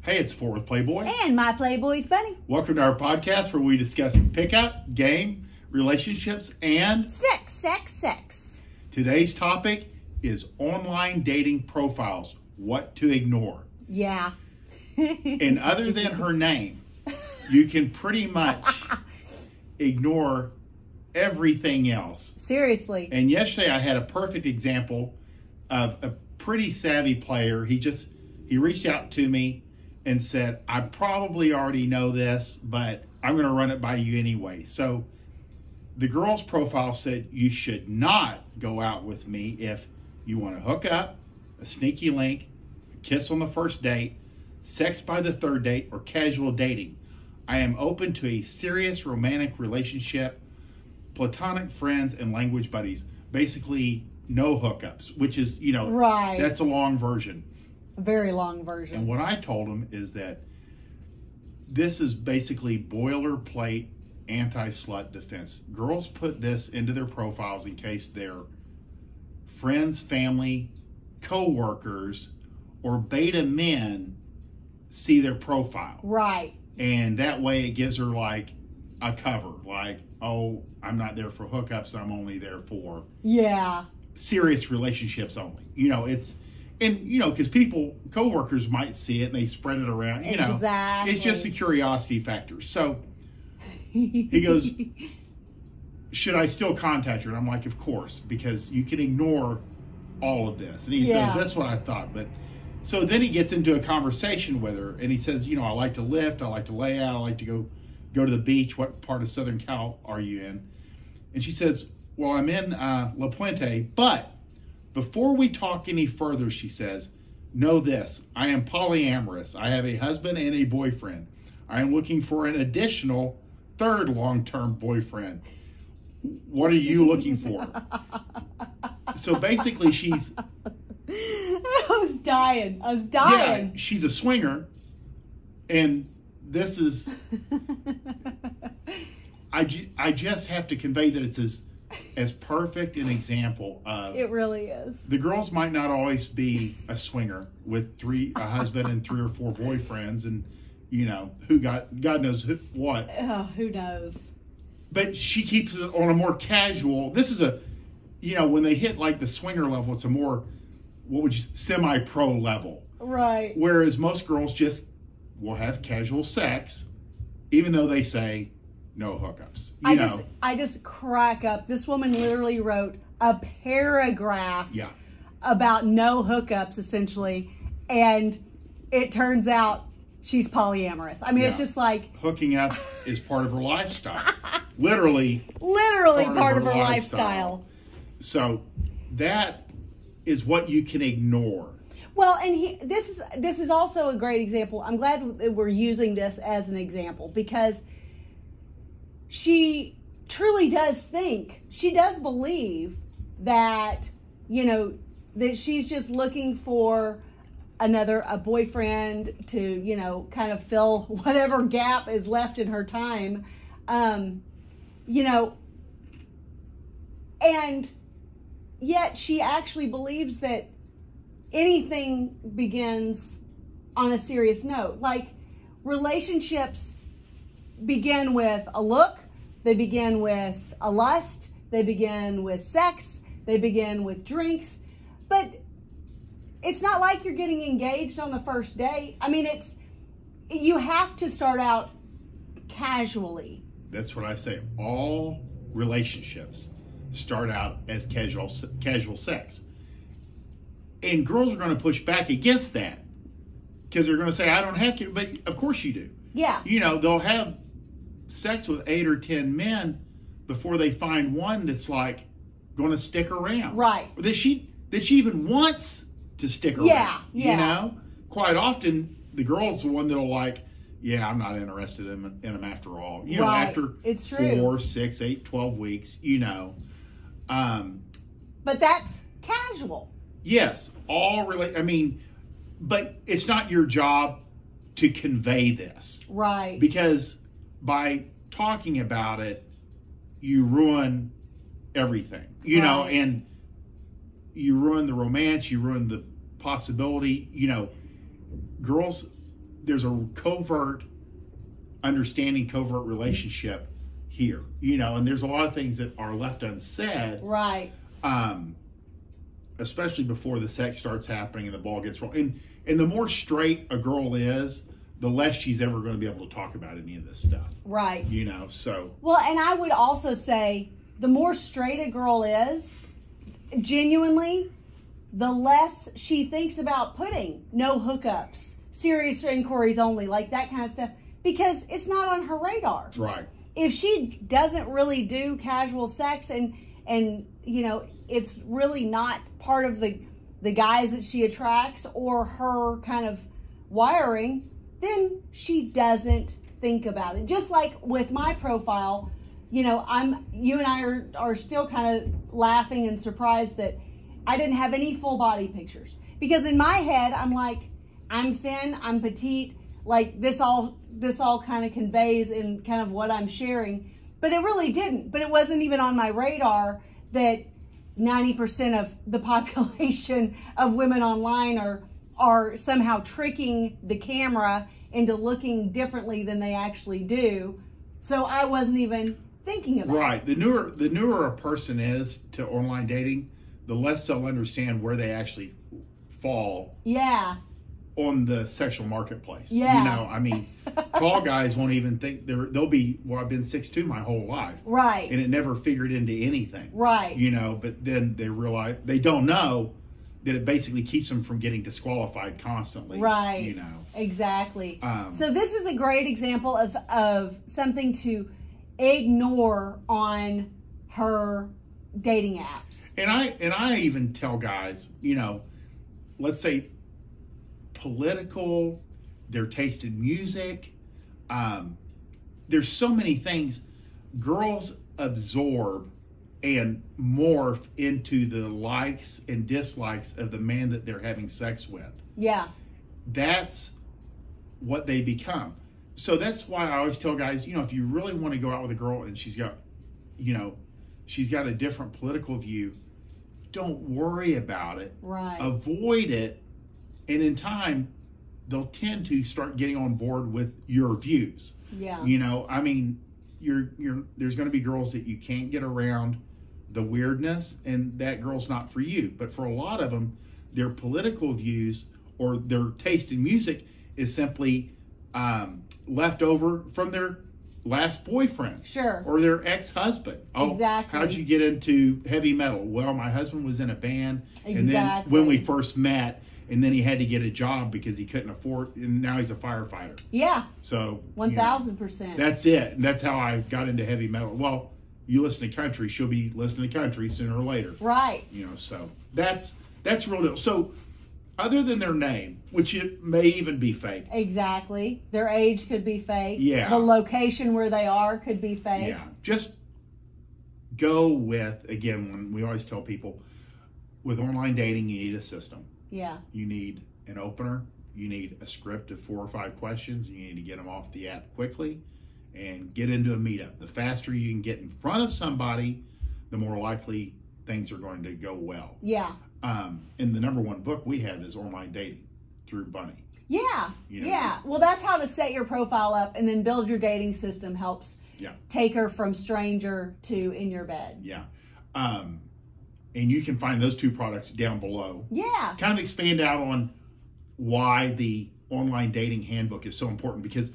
Hey, it's Worth Playboy. And my Playboys Bunny. Welcome to our podcast where we discuss pickup, game, relationships, and sex. Today's topic is online dating profiles. What to ignore. Yeah. And other than her name, you can pretty much ignore everything else. Seriously. And yesterday I had a perfect example of a pretty savvy player. He reached out to me and said, I probably already know this, but I'm going to run it by you anyway. So the girl's profile said, you should not go out with me if you want to hook up, a sneaky link, a kiss on the first date, sex by the third date, or casual dating. I am open to a serious romantic relationship, platonic friends, and language buddies. Basically, no hookups, which is, right. That's a long version. A very long version. And what I told him is that this is basically boilerplate anti-slut defense. Girls put this into their profiles in case their friends, family, co-workers, or beta men see their profile. Right. And that way it gives her like a cover. Like, oh, I'm not there for hookups. I'm only there for serious relationships only. Because co-workers might see it and they spread it around. Exactly. It's just a curiosity factor. So he goes, should I still contact her? And I'm like, of course, because you can ignore all of this. And he says, that's what I thought. But so then he gets into a conversation with her and he says, I like to lift, I like to lay out, I like to go to the beach. What part of Southern Cal are you in? And she says, well, I'm in La Puente, but before we talk any further, she says, know this, I am polyamorous. I have a husband and a boyfriend. I am looking for an additional third long-term boyfriend. What are you looking for? So basically she's... I was dying. Yeah, she's a swinger. And this is... I just have to convey that it's as perfect an example of... It really is. The girls might not always be a swinger with a husband and 3 or 4 boyfriends and, God knows what. Who knows? But she keeps it on a more casual... This is when they hit like the swinger level, it's a more, semi-pro level. Right. Whereas most girls just will have casual sex, even though they say... no hookups. I just crack up. This woman literally wrote a paragraph about no hookups, essentially, and it turns out she's polyamorous. I mean, it's just like... hooking up is part of her lifestyle. Literally part of her lifestyle. So that is what you can ignore. Well, and this is also a great example. I'm glad that we're using this as an example because... she truly does believe that, that she's just looking for a boyfriend to, kind of fill whatever gap is left in her time, and yet she actually believes that anything begins on a serious note. Like, relationships begin with a look, they begin with a lust, they begin with sex, they begin with drinks, but it's not like you're getting engaged on the first date. I mean, you have to start out casually. That's what I say. All relationships start out as casual sex. And girls are going to push back against that because they're going to say, I don't have to, but of course you do. Yeah. They'll have sex with 8 or 10 men before they find one that's like going to stick around. Right. Or that she even wants to stick around. Yeah. Quite often the girl's the one that'll like, I'm not interested in them after all. Right. After it's true. 4, 6, 8, 12 weeks, But that's casual. Yes. But it's not your job to convey this. Right. Because by talking about it, you ruin everything, and you ruin the romance, you ruin the possibility, girls there's a covert understanding, covert relationship here, you know, and there's a lot of things that are left unsaid. Right. Especially before the sex starts happening and the ball gets rolling. And the more straight a girl is, the less she's ever going to be able to talk about any of this stuff. Right. You know, so. Well, and I would also say the more straight a girl is, genuinely, the less she thinks about putting no hookups, serious inquiries only, like that kind of stuff, because it's not on her radar. Right. If she doesn't really do casual sex and you know, it's really not part of the guys that she attracts or her kind of wiring, then she doesn't think about it. Just like with my profile, you know, you and I are still kind of laughing and surprised that I didn't have any full body pictures, because in my head I'm like, I'm thin, I'm petite, like this all kind of conveys in kind of what I'm sharing, but it really didn't. But it wasn't even on my radar that 90% of the population of women online are somehow tricking the camera into looking differently than they actually do. So I wasn't even thinking about it. Right. The newer a person is to online dating, the less they'll understand where they actually fall. Yeah. On the sexual marketplace. Yeah. You know, I mean, tall guys won't even think they'll be, well, I've been 6'2" my whole life. Right. And it never figured into anything. Right. You know, but then they realize, they don't know that it basically keeps them from getting disqualified constantly. Right. You know. Exactly. So this is a great example of something to ignore on her dating apps. And I even tell guys, you know, let's say political, their taste in music. There's so many things girls absorb and morph into the likes and dislikes of the man that they're having sex with. Yeah. That's what they become. So that's why I always tell guys, you know, if you really want to go out with a girl and she's got, you know, she's got a different political view, don't worry about it. Right. Avoid it. And in time, they'll tend to start getting on board with your views. Yeah. You know, I mean, there's going to be girls that you can't get around the weirdness, and that girl's not for you. But for a lot of them, their political views or their taste in music is simply left over from their last boyfriend. Sure. Or their ex-husband. Oh, exactly. How'd you get into heavy metal? Well, my husband was in a band. Exactly. And then when we first met, and then he had to get a job because he couldn't afford, and now he's a firefighter. Yeah. So 1000%. That's it. And that's how I got into heavy metal. Well, you listen to country, she'll be listening to country sooner or later. Right. You know, so that's real deal. So other than their name, which it may even be fake. Exactly. Their age could be fake. Yeah. The location where they are could be fake. Yeah. Just go with, again, when we always tell people, with online dating, you need a system. Yeah. You need an opener. You need a script of 4 or 5 questions. You need to get them off the app quickly and get into a meetup. The faster you can get in front of somebody, the more likely things are going to go well. Yeah. And the #1 book we have is Online Dating through Bunny. Yeah. You know, yeah. Well, that's how to set your profile up and then build your dating system helps take her from stranger to in your bed. Yeah. And you can find those 2 products down below. Yeah. Kind of expand out on why the online dating handbook is so important, because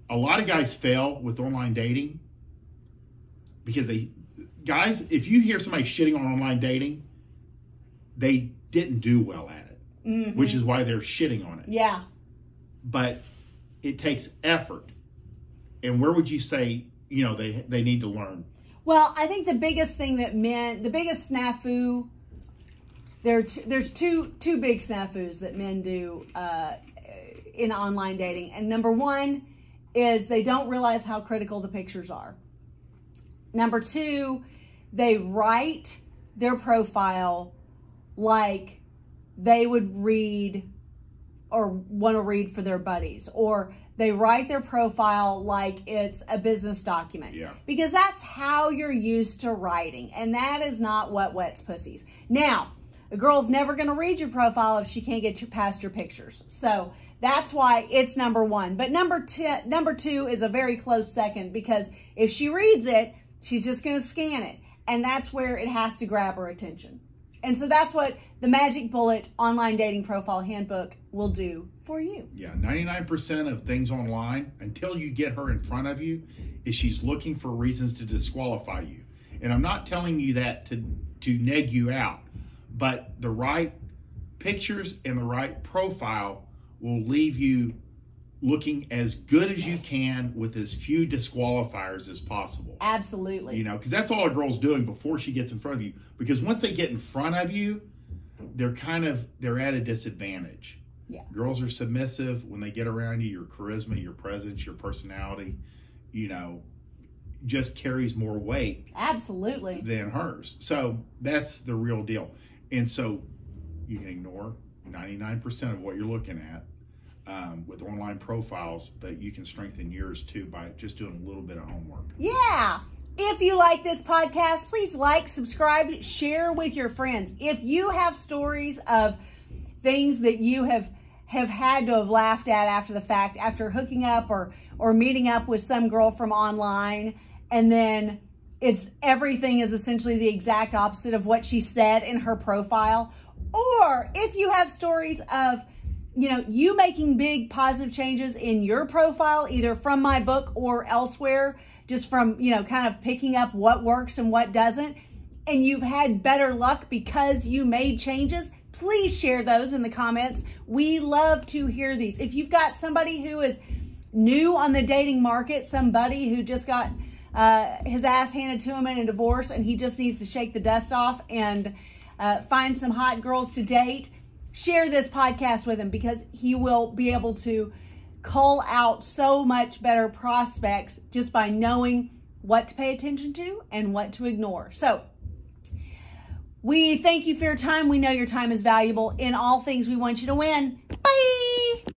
a lot of guys fail with online dating because guys, if you hear somebody shitting on online dating, they didn't do well at it, which is why they're shitting on it. Yeah. But it takes effort. And where would you say, you know, they need to learn? Well, I think the biggest thing that the biggest snafu, there's two big snafus that men do in online dating. And #1 is they don't realize how critical the pictures are. #2, they write their profile like they would read or want to read for their buddies, or they write their profile like it's a business document. Yeah. Because that's how you're used to writing. And that is not what wets pussies. Now, a girl's never going to read your profile if she can't get you past your pictures. So that's why it's number one. But number two is a very close second, because if she reads it, she's just going to scan it. And that's where it has to grab her attention. And so that's what the Magic Bullet Online Dating Profile Handbook will do for you. Yeah, 99% of things online, until you get her in front of you, is she's looking for reasons to disqualify you. And I'm not telling you that to neg you out, but the right pictures and the right profile will leave you looking as good as you can with as few disqualifiers as possible. Absolutely. You know, because that's all a girl's doing before she gets in front of you. Because once they get in front of you, they're at a disadvantage. Yeah. Girls are submissive when they get around you. Your charisma, your presence, your personality, you know, just carries more weight. Absolutely. Than hers. So that's the real deal. And so you can ignore 99% of what you're looking at with online profiles, but you can strengthen yours too by just doing a little bit of homework. Yeah. If you like this podcast, please like, subscribe, share with your friends. If you have stories of things that you have had to have laughed at after the fact, after hooking up or meeting up with some girl from online, and then everything is essentially the exact opposite of what she said in her profile, or if you have stories of, you know, you making big positive changes in your profile, either from my book or elsewhere, just from, you know, kind of picking up what works and what doesn't, and you've had better luck because you made changes, please share those in the comments. We love to hear these. If you've got somebody who is new on the dating market, somebody who just got his ass handed to him in a divorce and he just needs to shake the dust off and find some hot girls to date, share this podcast with him, because he will be able to cull out so much better prospects just by knowing what to pay attention to and what to ignore. So we thank you for your time. We know your time is valuable. In all things, we want you to win. Bye.